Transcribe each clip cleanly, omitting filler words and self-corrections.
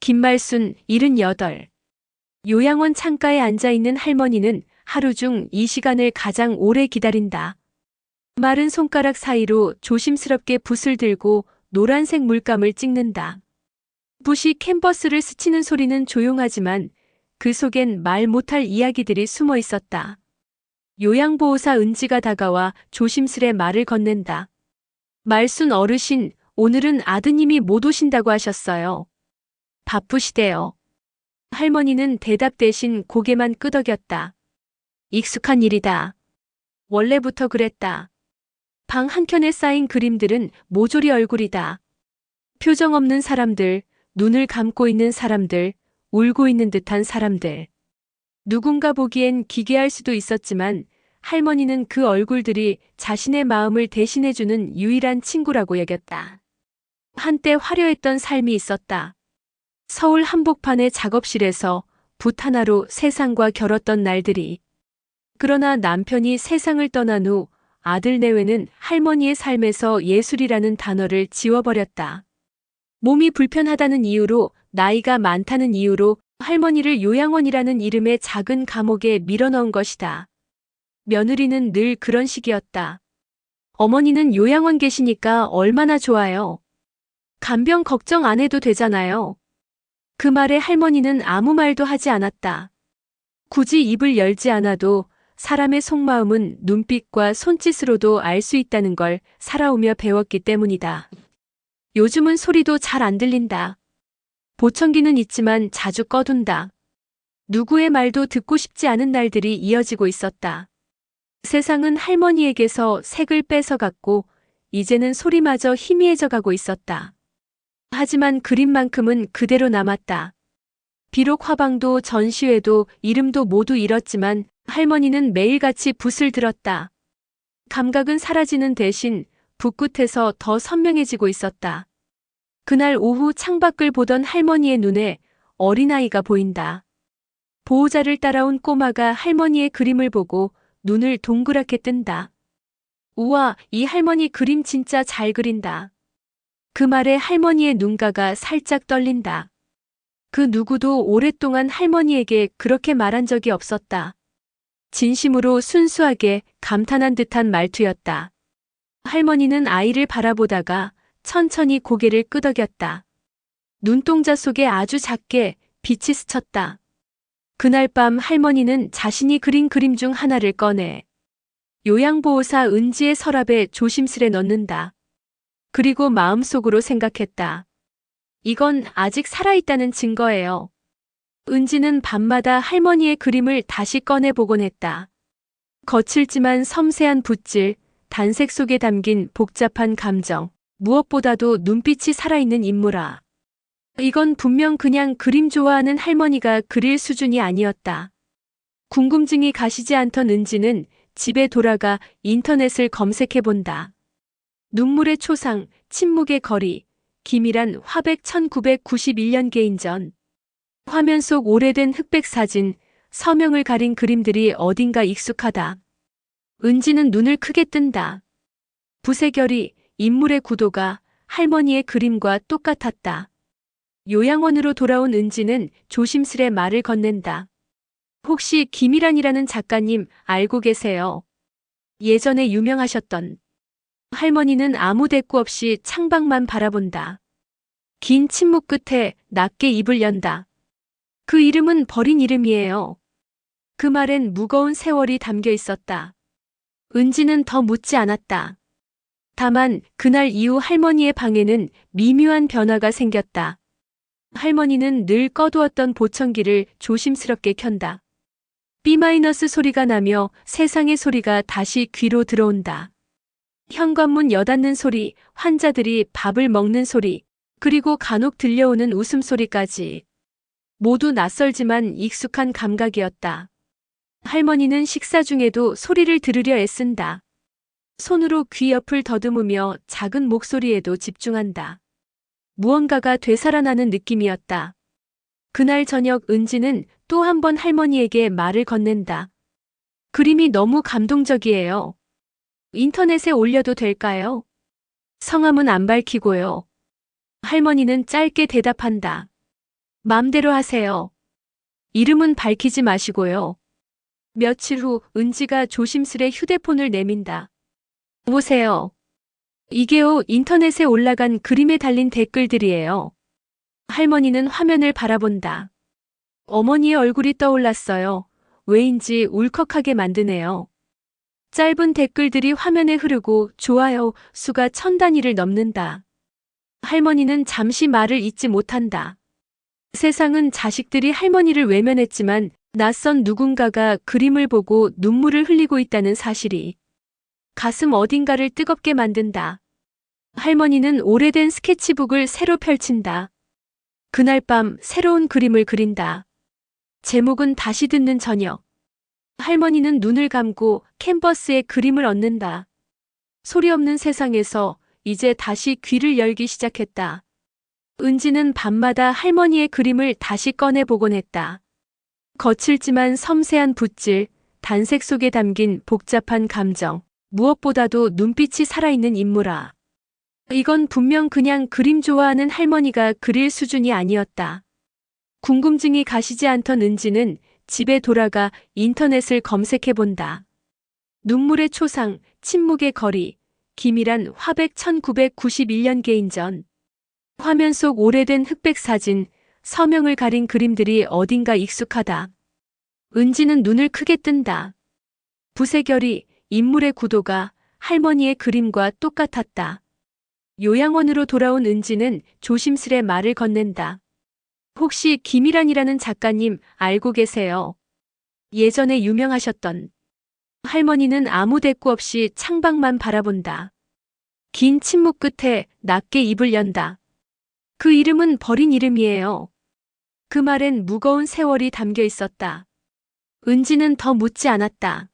김말순 78. 요양원 창가에 앉아있는 할머니는 하루 중 이 시간을 가장 오래 기다린다. 마른 손가락 사이로 조심스럽게 붓을 들고 노란색 물감을 찍는다. 붓이 캔버스를 스치는 소리는 조용하지만 그 속엔 말 못할 이야기들이 숨어 있었다. 요양보호사 은지가 다가와 조심스레 말을 건넨다. 말순 어르신, 오늘은 아드님이 못 오신다고 하셨어요. 바쁘시대요. 할머니는 대답 대신 고개만 끄덕였다. 익숙한 일이다. 원래부터 그랬다. 방 한켠에 쌓인 그림들은 모조리 얼굴이다. 표정 없는 사람들, 눈을 감고 있는 사람들, 울고 있는 듯한 사람들. 누군가 보기엔 기괴할 수도 있었지만 할머니는 그 얼굴들이 자신의 마음을 대신해주는 유일한 친구라고 여겼다. 한때 화려했던 삶이 있었다. 서울 한복판의 작업실에서 붓 하나로 세상과 겨뤘던 날들이. 그러나 남편이 세상을 떠난 후 아들 내외는 할머니의 삶에서 예술이라는 단어를 지워버렸다. 몸이 불편하다는 이유로, 나이가 많다는 이유로 할머니를 요양원이라는 이름의 작은 감옥에 밀어넣은 것이다. 며느리는 늘 그런 식이었다. 어머니는 요양원 계시니까 얼마나 좋아요. 간병 걱정 안 해도 되잖아요. 그 말에 할머니는 아무 말도 하지 않았다. 굳이 입을 열지 않아도 사람의 속마음은 눈빛과 손짓으로도 알 수 있다는 걸 살아오며 배웠기 때문이다. 요즘은 소리도 잘 안 들린다. 보청기는 있지만 자주 꺼둔다. 누구의 말도 듣고 싶지 않은 날들이 이어지고 있었다. 세상은 할머니에게서 색을 뺏어갔고 이제는 소리마저 희미해져 가고 있었다. 하지만 그림만큼은 그대로 남았다. 비록 화방도 전시회도 이름도 모두 잃었지만 할머니는 매일같이 붓을 들었다. 감각은 사라지는 대신 붓끝에서 더 선명해지고 있었다. 그날 오후 창밖을 보던 할머니의 눈에 어린아이가 보인다. 보호자를 따라온 꼬마가 할머니의 그림을 보고 눈을 동그랗게 뜬다. 우와, 이 할머니 그림 진짜 잘 그린다. 그 말에 할머니의 눈가가 살짝 떨린다. 그 누구도 오랫동안 할머니에게 그렇게 말한 적이 없었다. 진심으로 순수하게 감탄한 듯한 말투였다. 할머니는 아이를 바라보다가 천천히 고개를 끄덕였다. 눈동자 속에 아주 작게 빛이 스쳤다. 그날 밤 할머니는 자신이 그린 그림 중 하나를 꺼내 요양보호사 은지의 서랍에 조심스레 넣는다. 그리고 마음속으로 생각했다. 이건 아직 살아있다는 증거예요. 은지는 밤마다 할머니의 그림을 다시 꺼내보곤 했다. 거칠지만 섬세한 붓질, 단색 속에 담긴 복잡한 감정, 무엇보다도 눈빛이 살아있는 인물아. 이건 분명 그냥 그림 좋아하는 할머니가 그릴 수준이 아니었다. 궁금증이 가시지 않던 은지는 집에 돌아가 인터넷을 검색해본다. 눈물의 초상, 침묵의 거리, 기밀한 화백 1991년 개인전. 화면 속 오래된 흑백 사진, 서명을 가린 그림들이 어딘가 익숙하다. 은지는 눈을 크게 뜬다. 붓의 결이, 인물의 구도가 할머니의 그림과 똑같았다. 요양원으로 돌아온 은지는 조심스레 말을 건넨다. 혹시 김일환이라는 작가님 알고 계세요? 예전에 유명하셨던. 할머니는 아무 대꾸 없이 창밖만 바라본다. 긴 침묵 끝에 낮게 입을 연다. 그 이름은 버린 이름이에요. 그 말엔 무거운 세월이 담겨 있었다. 은지는 더 묻지 않았다. 다만 그날 이후 할머니의 방에는 미묘한 변화가 생겼다. 할머니는 늘 꺼두었던 보청기를 조심스럽게 켠다. B- 소리가 나며 세상의 소리가 다시 귀로 들어온다. 현관문 여닫는 소리, 환자들이 밥을 먹는 소리, 그리고 간혹 들려오는 웃음소리까지. 모두 낯설지만 익숙한 감각이었다. 할머니는 식사 중에도 소리를 들으려 애쓴다. 손으로 귀 옆을 더듬으며 작은 목소리에도 집중한다. 무언가가 되살아나는 느낌이었다. 그날 저녁 은지는 또 한 번 할머니에게 말을 건넨다. 그림이 너무 감동적이에요. 인터넷에 올려도 될까요? 성함은 안 밝히고요. 할머니는 짧게 대답한다. 맘대로 하세요. 이름은 밝히지 마시고요. 며칠 후 은지가 조심스레 휴대폰을 내민다. 보세요. 이게요, 인터넷에 올라간 그림에 달린 댓글들이에요. 할머니는 화면을 바라본다. 어머니의 얼굴이 떠올랐어요. 왜인지 울컥하게 만드네요. 짧은 댓글들이 화면에 흐르고 좋아요 수가 1000단위를 넘는다. 할머니는 잠시 말을 잇지 못한다. 세상은 자식들이 할머니를 외면했지만 낯선 누군가가 그림을 보고 눈물을 흘리고 있다는 사실이 가슴 어딘가를 뜨겁게 만든다. 할머니는 오래된 스케치북을 새로 펼친다. 그날 밤 새로운 그림을 그린다. 제목은 다시 듣는 저녁. 할머니는 눈을 감고 캔버스에 그림을 얹는다. 소리 없는 세상에서 이제 다시 귀를 열기 시작했다. 은지는 밤마다 할머니의 그림을 다시 꺼내보곤 했다. 거칠지만 섬세한 붓질, 단색 속에 담긴 복잡한 감정, 무엇보다도 눈빛이 살아있는 인물아. 이건 분명 그냥 그림 좋아하는 할머니가 그릴 수준이 아니었다. 궁금증이 가시지 않던 은지는 집에 돌아가 인터넷을 검색해본다. 눈물의 초상, 침묵의 거리, 기밀한 화백 1991년 개인전. 화면 속 오래된 흑백 사진, 서명을 가린 그림들이 어딘가 익숙하다. 은지는 눈을 크게 뜬다. 붓의 결이, 인물의 구도가 할머니의 그림과 똑같았다. 요양원으로 돌아온 은지는 조심스레 말을 건넨다. 혹시 김일환이라는 작가님 알고 계세요? 예전에 유명하셨던. 할머니는 아무 대꾸 없이 창밖만 바라본다. 긴 침묵 끝에 낮게 입을 연다. 그 이름은 버린 이름이에요. 그 말엔 무거운 세월이 담겨 있었다. 은지는 더 묻지 않았다.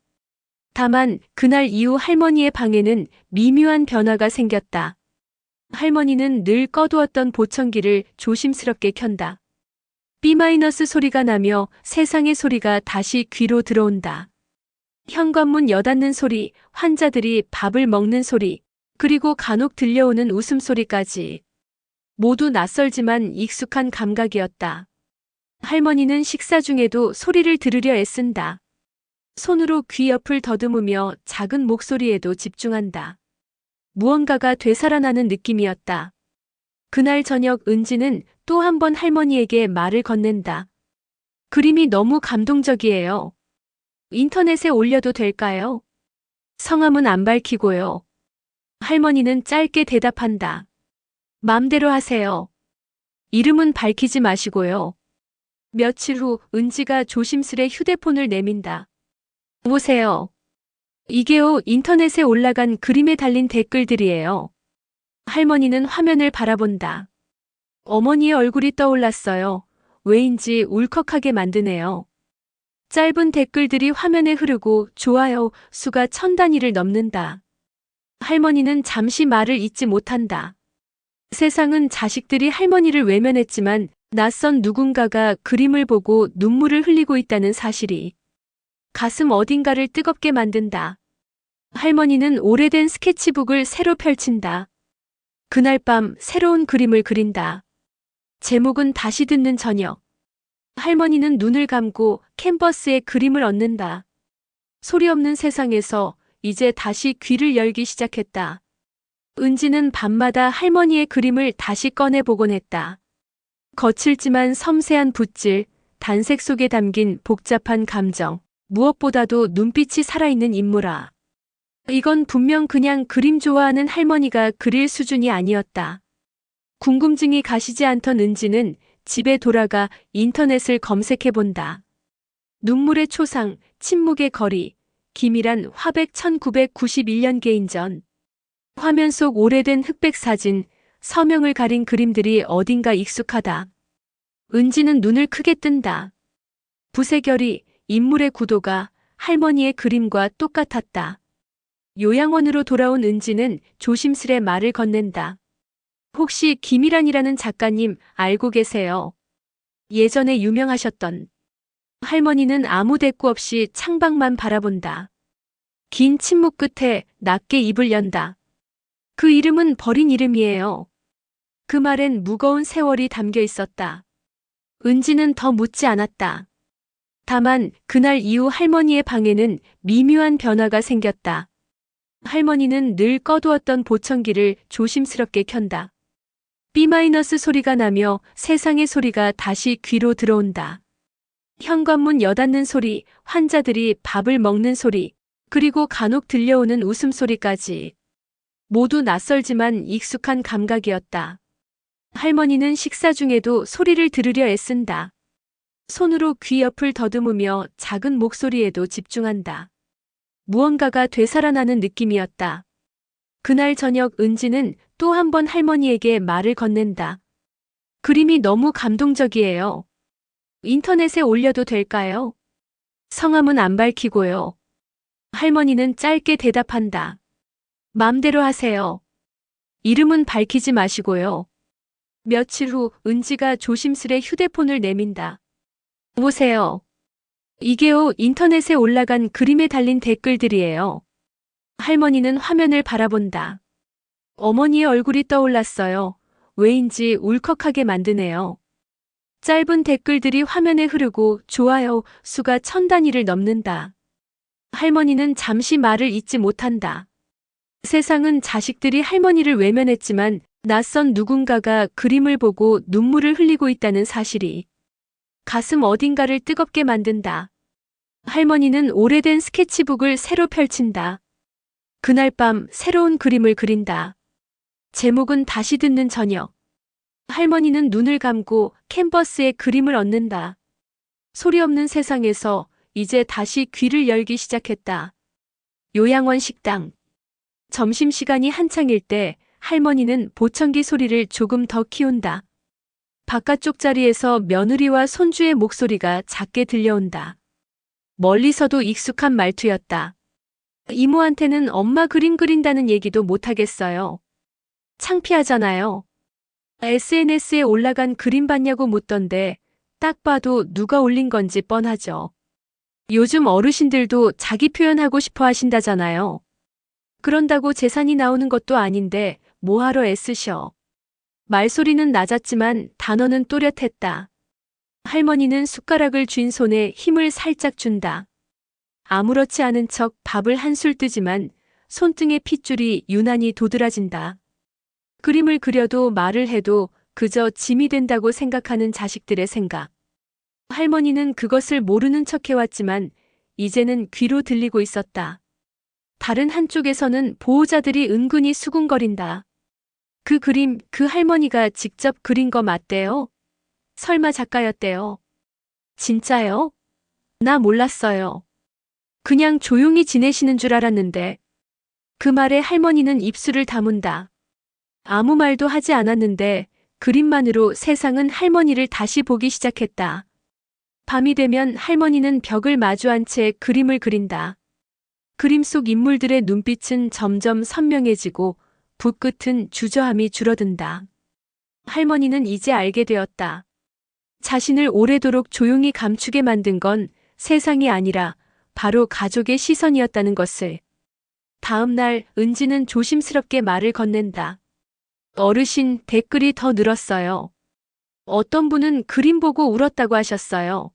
다만 그날 이후 할머니의 방에는 미묘한 변화가 생겼다. 할머니는 늘 꺼두었던 보청기를 조심스럽게 켠다. B- 소리가 나며 세상의 소리가 다시 귀로 들어온다. 현관문 여닫는 소리, 환자들이 밥을 먹는 소리, 그리고 간혹 들려오는 웃음소리까지. 모두 낯설지만 익숙한 감각이었다. 할머니는 식사 중에도 소리를 들으려 애쓴다. 손으로 귀 옆을 더듬으며 작은 목소리에도 집중한다. 무언가가 되살아나는 느낌이었다. 그날 저녁 은지는 또 한 번 할머니에게 말을 건넨다. 그림이 너무 감동적이에요. 인터넷에 올려도 될까요? 성함은 안 밝히고요. 할머니는 짧게 대답한다. 맘대로 하세요. 이름은 밝히지 마시고요. 며칠 후 은지가 조심스레 휴대폰을 내민다. 보세요. 이게요, 인터넷에 올라간 그림에 달린 댓글들이에요. 할머니는 화면을 바라본다. 어머니의 얼굴이 떠올랐어요. 왜인지 울컥하게 만드네요. 짧은 댓글들이 화면에 흐르고 좋아요 수가 1000단위를 넘는다. 할머니는 잠시 말을 잇지 못한다. 세상은 자식들이 할머니를 외면했지만 낯선 누군가가 그림을 보고 눈물을 흘리고 있다는 사실이 가슴 어딘가를 뜨겁게 만든다. 할머니는 오래된 스케치북을 새로 펼친다. 그날 밤 새로운 그림을 그린다. 제목은 다시 듣는 저녁. 할머니는 눈을 감고 캔버스에 그림을 얹는다. 소리 없는 세상에서 이제 다시 귀를 열기 시작했다. 은지는 밤마다 할머니의 그림을 다시 꺼내보곤 했다. 거칠지만 섬세한 붓질, 단색 속에 담긴 복잡한 감정, 무엇보다도 눈빛이 살아있는 인물아. 이건 분명 그냥 그림 좋아하는 할머니가 그릴 수준이 아니었다. 궁금증이 가시지 않던 은지는 집에 돌아가 인터넷을 검색해본다. 눈물의 초상, 침묵의 거리, 기밀한 화백 1991년 개인전. 화면 속 오래된 흑백 사진, 서명을 가린 그림들이 어딘가 익숙하다. 은지는 눈을 크게 뜬다. 붓의 결이, 인물의 구도가 할머니의 그림과 똑같았다. 요양원으로 돌아온 은지는 조심스레 말을 건넨다. 혹시 김일환이라는 작가님 알고 계세요? 예전에 유명하셨던. 할머니는 아무 대꾸 없이 창밖만 바라본다. 긴 침묵 끝에 낮게 입을 연다. 그 이름은 버린 이름이에요. 그 말엔 무거운 세월이 담겨 있었다. 은지는 더 묻지 않았다. 다만 그날 이후 할머니의 방에는 미묘한 변화가 생겼다. 할머니는 늘 꺼두었던 보청기를 조심스럽게 켠다. B- 소리가 나며 세상의 소리가 다시 귀로 들어온다. 현관문 여닫는 소리, 환자들이 밥을 먹는 소리, 그리고 간혹 들려오는 웃음소리까지. 모두 낯설지만 익숙한 감각이었다. 할머니는 식사 중에도 소리를 들으려 애쓴다. 손으로 귀 옆을 더듬으며 작은 목소리에도 집중한다. 무언가가 되살아나는 느낌이었다. 그날 저녁 은지는 또 한 번 할머니에게 말을 건넨다. 그림이 너무 감동적이에요. 인터넷에 올려도 될까요? 성함은 안 밝히고요. 할머니는 짧게 대답한다. 맘대로 하세요. 이름은 밝히지 마시고요. 며칠 후 은지가 조심스레 휴대폰을 내민다. 보세요. 이게요, 인터넷에 올라간 그림에 달린 댓글들이에요. 할머니는 화면을 바라본다. 어머니의 얼굴이 떠올랐어요. 왜인지 울컥하게 만드네요. 짧은 댓글들이 화면에 흐르고 좋아요 수가 1000단위를 넘는다. 할머니는 잠시 말을 잇지 못한다. 세상은 자식들이 할머니를 외면했지만 낯선 누군가가 그림을 보고 눈물을 흘리고 있다는 사실이 가슴 어딘가를 뜨겁게 만든다. 할머니는 오래된 스케치북을 새로 펼친다. 그날 밤 새로운 그림을 그린다. 제목은 다시 듣는 저녁. 할머니는 눈을 감고 캔버스에 그림을 얹는다. 소리 없는 세상에서 이제 다시 귀를 열기 시작했다. 요양원 식당. 점심시간이 한창일 때 할머니는 보청기 소리를 조금 더 키운다. 바깥쪽 자리에서 며느리와 손주의 목소리가 작게 들려온다. 멀리서도 익숙한 말투였다. 이모한테는 엄마 그림 그린다는 얘기도 못하겠어요. 창피하잖아요. SNS에 올라간 그림 봤냐고 묻던데 딱 봐도 누가 올린 건지 뻔하죠. 요즘 어르신들도 자기 표현하고 싶어 하신다잖아요. 그런다고 재산이 나오는 것도 아닌데 뭐하러 애쓰셔. 말소리는 낮았지만 단어는 또렷했다. 할머니는 숟가락을 쥔 손에 힘을 살짝 준다. 아무렇지 않은 척 밥을 한술 뜨지만 손등의 핏줄이 유난히 도드라진다. 그림을 그려도 말을 해도 그저 짐이 된다고 생각하는 자식들의 생각. 할머니는 그것을 모르는 척 해왔지만 이제는 귀로 들리고 있었다. 다른 한쪽에서는 보호자들이 은근히 수군거린다. 그 그림 그 할머니가 직접 그린 거 맞대요? 설마 작가였대요? 진짜요? 나 몰랐어요. 그냥 조용히 지내시는 줄 알았는데. 그 말에 할머니는 입술을 다문다. 아무 말도 하지 않았는데 그림만으로 세상은 할머니를 다시 보기 시작했다. 밤이 되면 할머니는 벽을 마주한 채 그림을 그린다. 그림 속 인물들의 눈빛은 점점 선명해지고 붓끝은 주저함이 줄어든다. 할머니는 이제 알게 되었다. 자신을 오래도록 조용히 감추게 만든 건 세상이 아니라 바로 가족의 시선이었다는 것을. 다음 날 은지는 조심스럽게 말을 건넨다. 어르신, 댓글이 더 늘었어요. 어떤 분은 그림 보고 울었다고 하셨어요.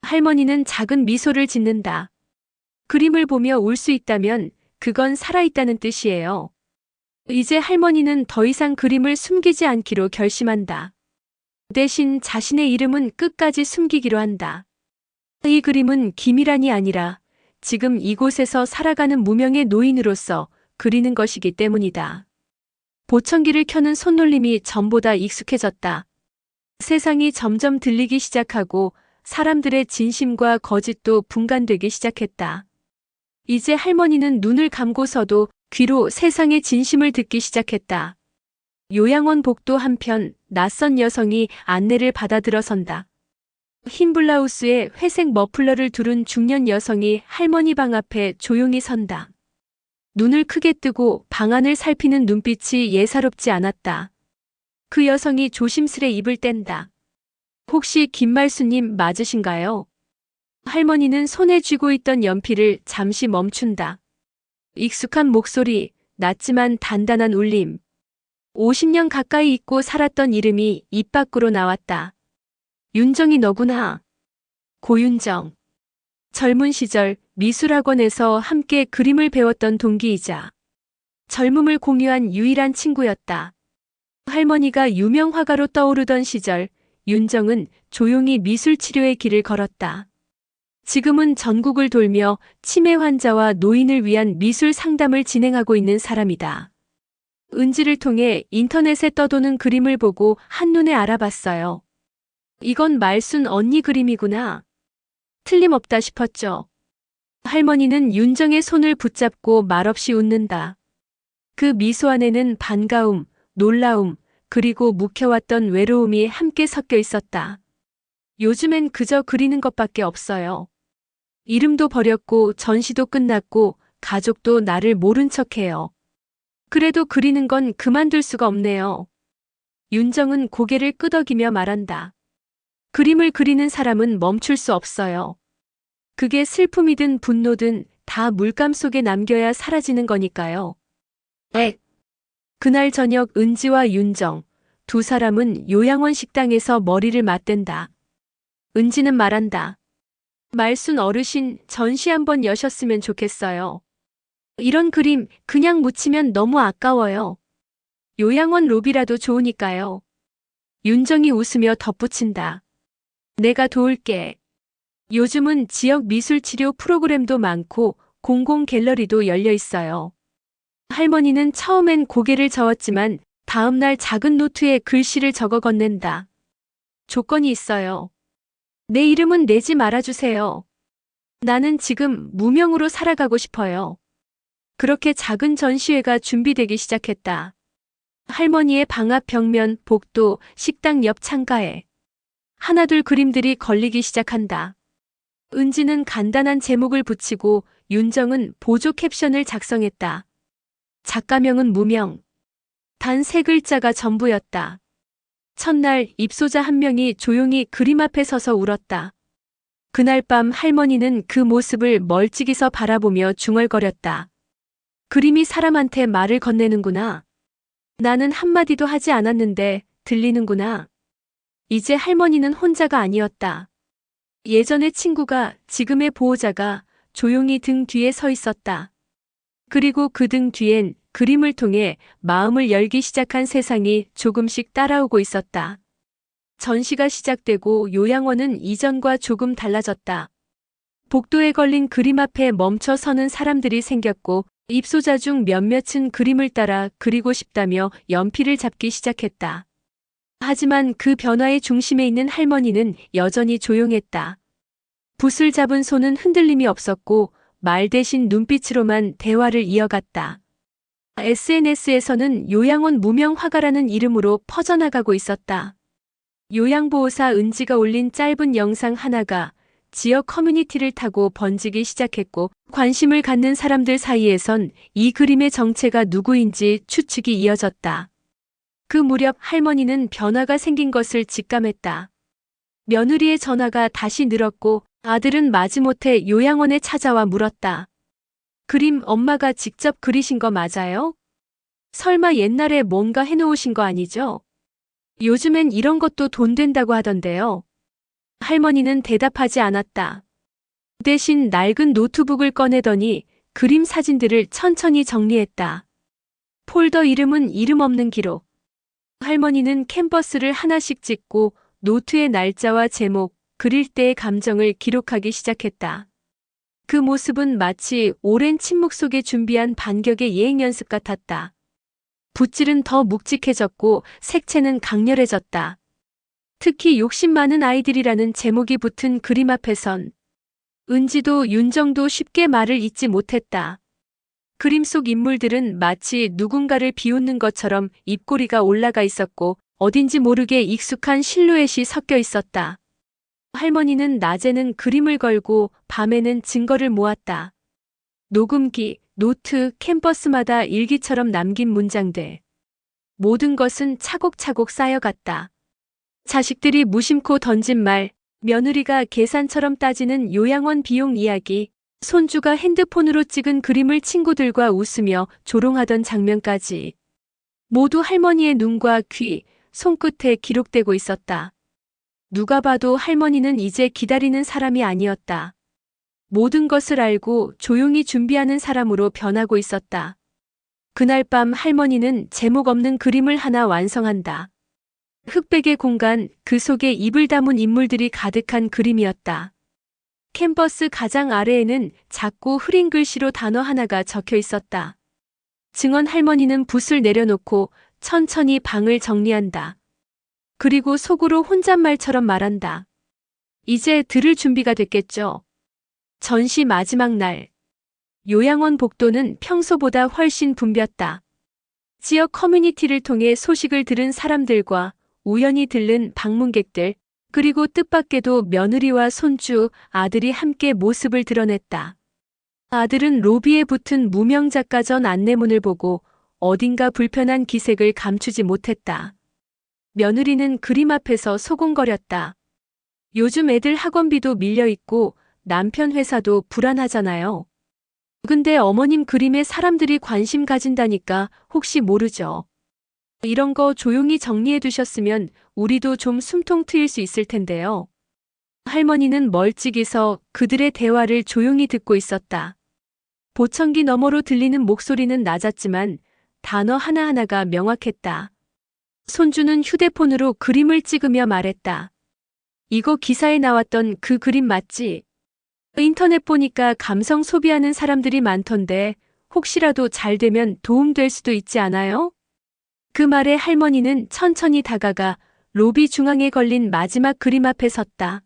할머니는 작은 미소를 짓는다. 그림을 보며 울 수 있다면 그건 살아있다는 뜻이에요. 이제 할머니는 더 이상 그림을 숨기지 않기로 결심한다. 대신 자신의 이름은 끝까지 숨기기로 한다. 이 그림은 기밀안이 아니라 지금 이곳에서 살아가는 무명의 노인으로서 그리는 것이기 때문이다. 보청기를 켜는 손놀림이 전보다 익숙해졌다. 세상이 점점 들리기 시작하고 사람들의 진심과 거짓도 분간되기 시작했다. 이제 할머니는 눈을 감고서도 귀로 세상의 진심을 듣기 시작했다. 요양원 복도 한편 낯선 여성이 안내를 받아 들어선다. 흰 블라우스에 회색 머플러를 두른 중년 여성이 할머니 방 앞에 조용히 선다. 눈을 크게 뜨고 방 안을 살피는 눈빛이 예사롭지 않았다. 그 여성이 조심스레 입을 뗀다. 혹시 김말수님 맞으신가요? 할머니는 손에 쥐고 있던 연필을 잠시 멈춘다. 익숙한 목소리, 낮지만 단단한 울림. 50년 가까이 잊고 살았던 이름이 입 밖으로 나왔다. 윤정이 너구나. 고윤정. 젊은 시절 미술학원에서 함께 그림을 배웠던 동기이자 젊음을 공유한 유일한 친구였다. 할머니가 유명 화가로 떠오르던 시절 윤정은 조용히 미술 치료의 길을 걸었다. 지금은 전국을 돌며 치매 환자와 노인을 위한 미술 상담을 진행하고 있는 사람이다. 은지를 통해 인터넷에 떠도는 그림을 보고 한눈에 알아봤어요. 이건 말순 언니 그림이구나. 틀림없다 싶었죠. 할머니는 윤정의 손을 붙잡고 말없이 웃는다. 그 미소 안에는 반가움, 놀라움, 그리고 묵혀왔던 외로움이 함께 섞여 있었다. 요즘엔 그저 그리는 것밖에 없어요. 이름도 버렸고 전시도 끝났고 가족도 나를 모른 척해요. 그래도 그리는 건 그만둘 수가 없네요. 윤정은 고개를 끄덕이며 말한다. 그림을 그리는 사람은 멈출 수 없어요. 그게 슬픔이든 분노든 다 물감 속에 남겨야 사라지는 거니까요. 그날 저녁 은지와 윤정, 두 사람은 요양원 식당에서 머리를 맞댄다. 은지는 말한다. 말순 어르신 전시 한번 여셨으면 좋겠어요. 이런 그림 그냥 묻히면 너무 아까워요. 요양원 로비라도 좋으니까요. 윤정이 웃으며 덧붙인다. 내가 도울게. 요즘은 지역 미술 치료 프로그램도 많고 공공 갤러리도 열려 있어요. 할머니는 처음엔 고개를 저었지만 다음날 작은 노트에 글씨를 적어 건넨다. 조건이 있어요. 내 이름은 내지 말아주세요. 나는 지금 무명으로 살아가고 싶어요. 그렇게 작은 전시회가 준비되기 시작했다. 할머니의 방 앞 벽면, 복도, 식당 옆 창가에 하나둘 그림들이 걸리기 시작한다. 은지는 간단한 제목을 붙이고 윤정은 보조 캡션을 작성했다. 작가명은 무명. 단 3글자가 전부였다. 첫날 입소자 한 명이 조용히 그림 앞에 서서 울었다. 그날 밤 할머니는 그 모습을 멀찍이서 바라보며 중얼거렸다. 그림이 사람한테 말을 건네는구나. 나는 한마디도 하지 않았는데 들리는구나. 이제 할머니는 혼자가 아니었다. 예전의 친구가, 지금의 보호자가 조용히 등 뒤에 서 있었다. 그리고 그 등 뒤엔 그림을 통해 마음을 열기 시작한 세상이 조금씩 따라오고 있었다. 전시가 시작되고 요양원은 이전과 조금 달라졌다. 복도에 걸린 그림 앞에 멈춰 서는 사람들이 생겼고 입소자 중 몇몇은 그림을 따라 그리고 싶다며 연필을 잡기 시작했다. 하지만 그 변화의 중심에 있는 할머니는 여전히 조용했다. 붓을 잡은 손은 흔들림이 없었고 말 대신 눈빛으로만 대화를 이어갔다. SNS에서는 요양원 무명 화가라는 이름으로 퍼져나가고 있었다. 요양보호사 은지가 올린 짧은 영상 하나가 지역 커뮤니티를 타고 번지기 시작했고 관심을 갖는 사람들 사이에선 이 그림의 정체가 누구인지 추측이 이어졌다. 그 무렵 할머니는 변화가 생긴 것을 직감했다. 며느리의 전화가 다시 늘었고 아들은 마지못해 요양원에 찾아와 물었다. 그림 엄마가 직접 그리신 거 맞아요? 설마 옛날에 뭔가 해놓으신 거 아니죠? 요즘엔 이런 것도 돈 된다고 하던데요. 할머니는 대답하지 않았다. 대신 낡은 노트북을 꺼내더니 그림 사진들을 천천히 정리했다. 폴더 이름은 이름 없는 기록. 할머니는 캔버스를 하나씩 찍고 노트의 날짜와 제목, 그릴 때의 감정을 기록하기 시작했다. 그 모습은 마치 오랜 침묵 속에 준비한 반격의 예행 연습 같았다. 붓질은 더 묵직해졌고 색채는 강렬해졌다. 특히 욕심 많은 아이들이라는 제목이 붙은 그림 앞에선 은지도 윤정도 쉽게 말을 잇지 못했다. 그림 속 인물들은 마치 누군가를 비웃는 것처럼 입꼬리가 올라가 있었고 어딘지 모르게 익숙한 실루엣이 섞여 있었다. 할머니는 낮에는 그림을 걸고 밤에는 증거를 모았다. 녹음기, 노트, 캔버스마다 일기처럼 남긴 문장들. 모든 것은 차곡차곡 쌓여갔다. 자식들이 무심코 던진 말, 며느리가 계산처럼 따지는 요양원 비용 이야기, 손주가 핸드폰으로 찍은 그림을 친구들과 웃으며 조롱하던 장면까지. 모두 할머니의 눈과 귀, 손끝에 기록되고 있었다. 누가 봐도 할머니는 이제 기다리는 사람이 아니었다. 모든 것을 알고 조용히 준비하는 사람으로 변하고 있었다. 그날 밤 할머니는 제목 없는 그림을 하나 완성한다. 흑백의 공간, 그 속에 입을 다문 인물들이 가득한 그림이었다. 캔버스 가장 아래에는 작고 흐린 글씨로 단어 하나가 적혀 있었다. 증언. 할머니는 붓을 내려놓고 천천히 방을 정리한다. 그리고 속으로 혼잣말처럼 말한다. 이제 들을 준비가 됐겠죠. 전시 마지막 날. 요양원 복도는 평소보다 훨씬 붐볐다. 지역 커뮤니티를 통해 소식을 들은 사람들과 우연히 들른 방문객들, 그리고 뜻밖에도 며느리와 손주, 아들이 함께 모습을 드러냈다. 아들은 로비에 붙은 무명작가 전 안내문을 보고 어딘가 불편한 기색을 감추지 못했다. 며느리는 그림 앞에서 소곤거렸다. 요즘 애들 학원비도 밀려있고 남편 회사도 불안하잖아요. 근데 어머님 그림에 사람들이 관심 가진다니까 혹시 모르죠. 이런 거 조용히 정리해 두셨으면 우리도 좀 숨통 트일 수 있을 텐데요. 할머니는 멀찍이서 그들의 대화를 조용히 듣고 있었다. 보청기 너머로 들리는 목소리는 낮았지만 단어 하나하나가 명확했다. 손주는 휴대폰으로 그림을 찍으며 말했다. 이거 기사에 나왔던 그 그림 맞지? 인터넷 보니까 감성 소비하는 사람들이 많던데 혹시라도 잘 되면 도움될 수도 있지 않아요? 그 말에 할머니는 천천히 다가가 로비 중앙에 걸린 마지막 그림 앞에 섰다.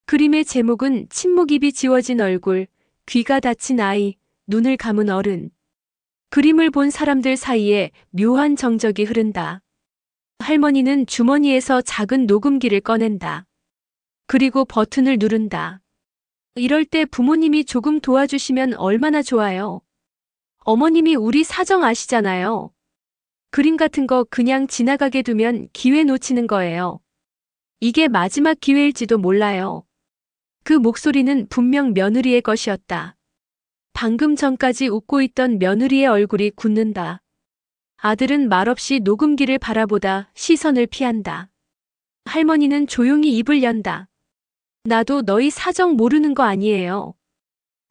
그림의 제목은 침묵. 입이 지워진 얼굴, 귀가 닫힌 아이, 눈을 감은 어른. 그림을 본 사람들 사이에 묘한 정적이 흐른다. 할머니는 주머니에서 작은 녹음기를 꺼낸다. 그리고 버튼을 누른다. 이럴 때 부모님이 조금 도와주시면 얼마나 좋아요. 어머님이 우리 사정 아시잖아요. 그림 같은 거 그냥 지나가게 두면 기회 놓치는 거예요. 이게 마지막 기회일지도 몰라요. 그 목소리는 분명 며느리의 것이었다. 방금 전까지 웃고 있던 며느리의 얼굴이 굳는다. 아들은 말없이 녹음기를 바라보다 시선을 피한다. 할머니는 조용히 입을 연다. 나도 너희 사정 모르는 거 아니에요.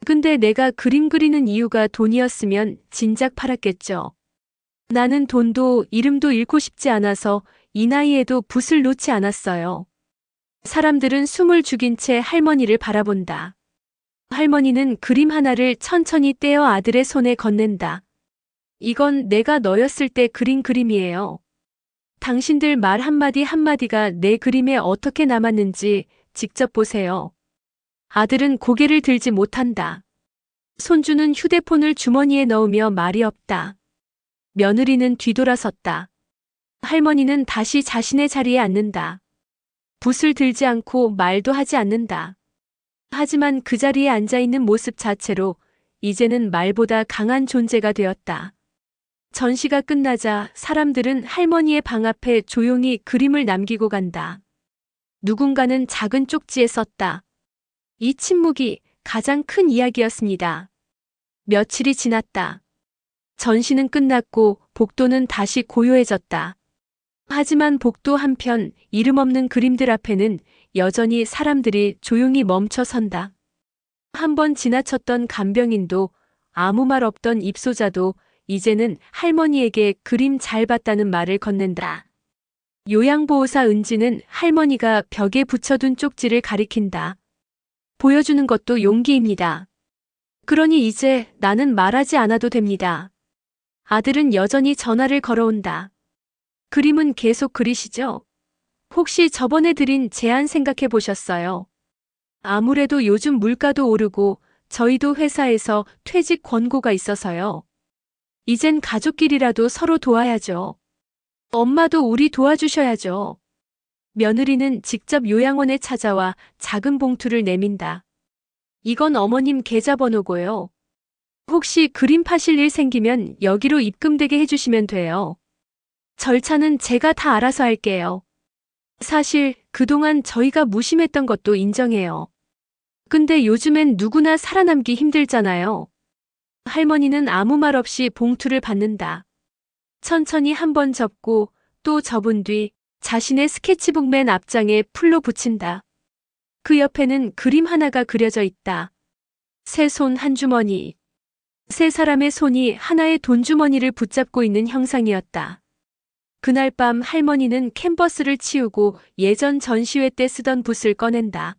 근데 내가 그림 그리는 이유가 돈이었으면 진작 팔았겠죠. 나는 돈도 이름도 잃고 싶지 않아서 이 나이에도 붓을 놓지 않았어요. 사람들은 숨을 죽인 채 할머니를 바라본다. 할머니는 그림 하나를 천천히 떼어 아들의 손에 건넨다. 이건 내가 너였을 때 그린 그림이에요. 당신들 말 한마디 한마디가 내 그림에 어떻게 남았는지 직접 보세요. 아들은 고개를 들지 못한다. 손주는 휴대폰을 주머니에 넣으며 말이 없다. 며느리는 뒤돌아섰다. 할머니는 다시 자신의 자리에 앉는다. 붓을 들지 않고 말도 하지 않는다. 하지만 그 자리에 앉아있는 모습 자체로 이제는 말보다 강한 존재가 되었다. 전시가 끝나자 사람들은 할머니의 방 앞에 조용히 그림을 남기고 간다. 누군가는 작은 쪽지에 썼다. 이 침묵이 가장 큰 이야기였습니다. 며칠이 지났다. 전시는 끝났고 복도는 다시 고요해졌다. 하지만 복도 한편 이름 없는 그림들 앞에는 여전히 사람들이 조용히 멈춰 선다. 한 번 지나쳤던 간병인도 아무 말 없던 입소자도 이제는 할머니에게 그림 잘 봤다는 말을 건넨다. 요양보호사 은지는 할머니가 벽에 붙여둔 쪽지를 가리킨다. 보여주는 것도 용기입니다. 그러니 이제 나는 말하지 않아도 됩니다. 아들은 여전히 전화를 걸어온다. 그림은 계속 그리시죠? 혹시 저번에 드린 제안 생각해 보셨어요? 아무래도 요즘 물가도 오르고 저희도 회사에서 퇴직 권고가 있어서요. 이젠 가족끼리라도 서로 도와야죠. 엄마도 우리 도와주셔야죠. 며느리는 직접 요양원에 찾아와 작은 봉투를 내민다. 이건 어머님 계좌번호고요. 혹시 그림 파실 일 생기면 여기로 입금되게 해주시면 돼요. 절차는 제가 다 알아서 할게요. 사실 그동안 저희가 무심했던 것도 인정해요. 근데 요즘엔 누구나 살아남기 힘들잖아요. 할머니는 아무 말 없이 봉투를 받는다. 천천히 한 번 접고 또 접은 뒤 자신의 스케치북 맨 앞장에 풀로 붙인다. 그 옆에는 그림 하나가 그려져 있다. 세 손 한 주머니. 세 사람의 손이 하나의 돈주머니를 붙잡고 있는 형상이었다. 그날 밤 할머니는 캔버스를 치우고 예전 전시회 때 쓰던 붓을 꺼낸다.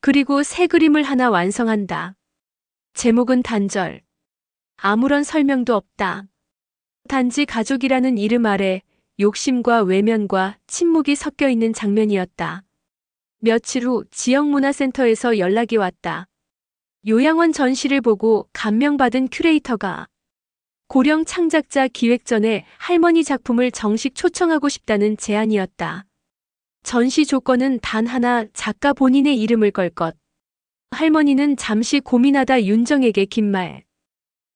그리고 새 그림을 하나 완성한다. 제목은 단절. 아무런 설명도 없다. 단지 가족이라는 이름 아래 욕심과 외면과 침묵이 섞여 있는 장면이었다. 며칠 후 지역문화센터에서 연락이 왔다. 요양원 전시를 보고 감명받은 큐레이터가 고령 창작자 기획전에 할머니 작품을 정식 초청하고 싶다는 제안이었다. 전시 조건은 단 하나, 작가 본인의 이름을 걸 것. 할머니는 잠시 고민하다 윤정에게 긴 말.